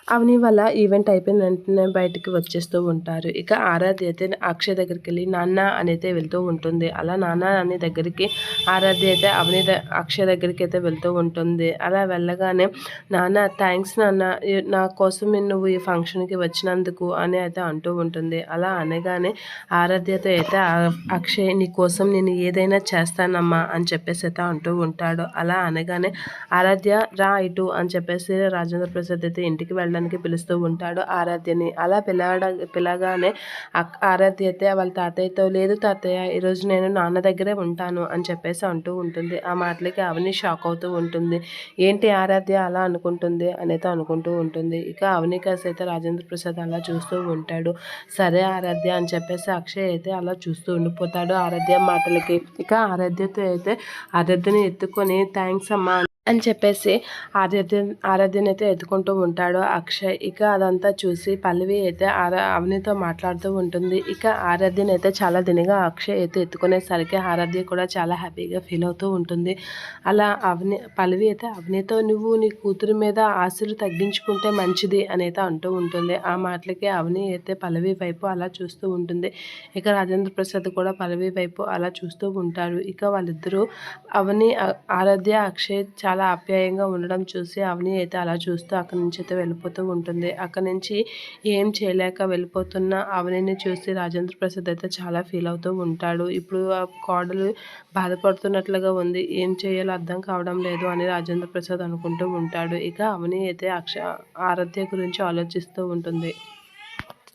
అవని వల్ల ఈవెంట్ అయిపోయిన వెంటనే బయటికి వచ్చేస్తూ ఉంటారు. ఇక ఆరాధ్య అయితే అక్షయ్ దగ్గరికెళ్ళి నాన్న అనైతే వెళ్తూ ఉంటుంది. అలా నాన్న అని దగ్గరికి ఆరాధ్య అయితే అక్షయ్ దగ్గరికైతే వెళ్తూ ఉంటుంది. అలా వెళ్ళగానే నాన్న థ్యాంక్స్ నాన్న నా కోసం నువ్వు ఈ ఫంక్షన్‌కి వచ్చినందుకు అని అయితే అంటూ ఉంటుంది. అలా అనగానే ఆరాధ్యతో అయితే అక్షయ్ నీ కోసం నేను ఏదైనా చేస్తానమ్మా అని చెప్పేసి అయితే అంటూ ఉంటాడు. అలా అనగానే ఆరాధ్య రా ఇటు అని చెప్పేసి రాజేంద్ర ప్రసాద్ అయితే ఇంటికి వెళ్ళడానికి పిలుస్తూ ఉంటాడు ఆరాధ్యని. అలా పిలగానే ఆరాధ్య అయితే వాళ్ళ తాతయ్యతో లేదు తాతయ్య ఈరోజు నేను నాన్న దగ్గరే ఉంటాను అని చెప్పేసి అంటూ ఉంటుంది. ఆ మాటలకి అవని షాక్ అవుతూ ఉంటుంది. ఏంటి ఆరాధ్య అలా అనుకుంటుంది అనేది అనుకుంటూ ఉంటుంది. ఇక అవని కాసి అయితే రాజేంద్ర ప్రసాద్ అలా చూస్తూ ఉంటాడు. సరే ఆరాధ్య అని చెప్పేసి అక్షయ్ అయితే అలా చూస్తూ ఉండిపోతాడు ఆరాధ్య మాటలకి. ఇక ఆరాధ్యని ఎత్తుకొని థ్యాంక్స్ అమ్మా అని చెప్పేసి ఆరాధ్యని అయితే ఎత్తుకుంటూ ఉంటాడు అక్షయ్. ఇక అదంతా చూసి పల్లవి అయితే అవనితో మాట్లాడుతూ ఉంటుంది. ఇక ఆరాధ్యని అయితే చాలా దినిగా అక్షయ్ అయితే ఎత్తుకునేసరికి ఆరాధ్య కూడా చాలా హ్యాపీగా ఫీల్ అవుతూ ఉంటుంది. అలా పల్లవి అయితే అవనితో నువ్వు నీ కూతురి మీద ఆశలు తగ్గించుకుంటే మంచిది అనేది అంటూ ఉంటుంది. ఆ మాటలకి అవని అయితే పల్లవి వైపు అలా చూస్తూ ఉంటుంది. ఇక రాజేంద్ర ప్రసాద్ కూడా పల్లవి వైపు అలా చూస్తూ ఉంటారు. ఇక వాళ్ళిద్దరూ ఆరాధ్య అక్షయ్ చాలా ఆప్యాయంగా ఉండడం చూసి అవని అయితే అలా చూస్తూ అక్కడి నుంచి అయితే వెళ్ళిపోతూ ఉంటుంది. అక్కడి నుంచి ఏం చేయలేక వెళ్ళిపోతున్న అవనిని చూసి రాజేంద్ర ప్రసాద్ అయితే చాలా ఫీల్ అవుతూ ఉంటాడు. ఇప్పుడు ఆ కోడలు బాధపడుతున్నట్లుగా ఉంది, ఏం చేయాలో అర్థం కావడం లేదు అని రాజేంద్ర ప్రసాద్ అనుకుంటూ ఉంటాడు. ఇక అవని అయితే ఆరాధ్య గురించి ఆలోచిస్తూ ఉంటుంది.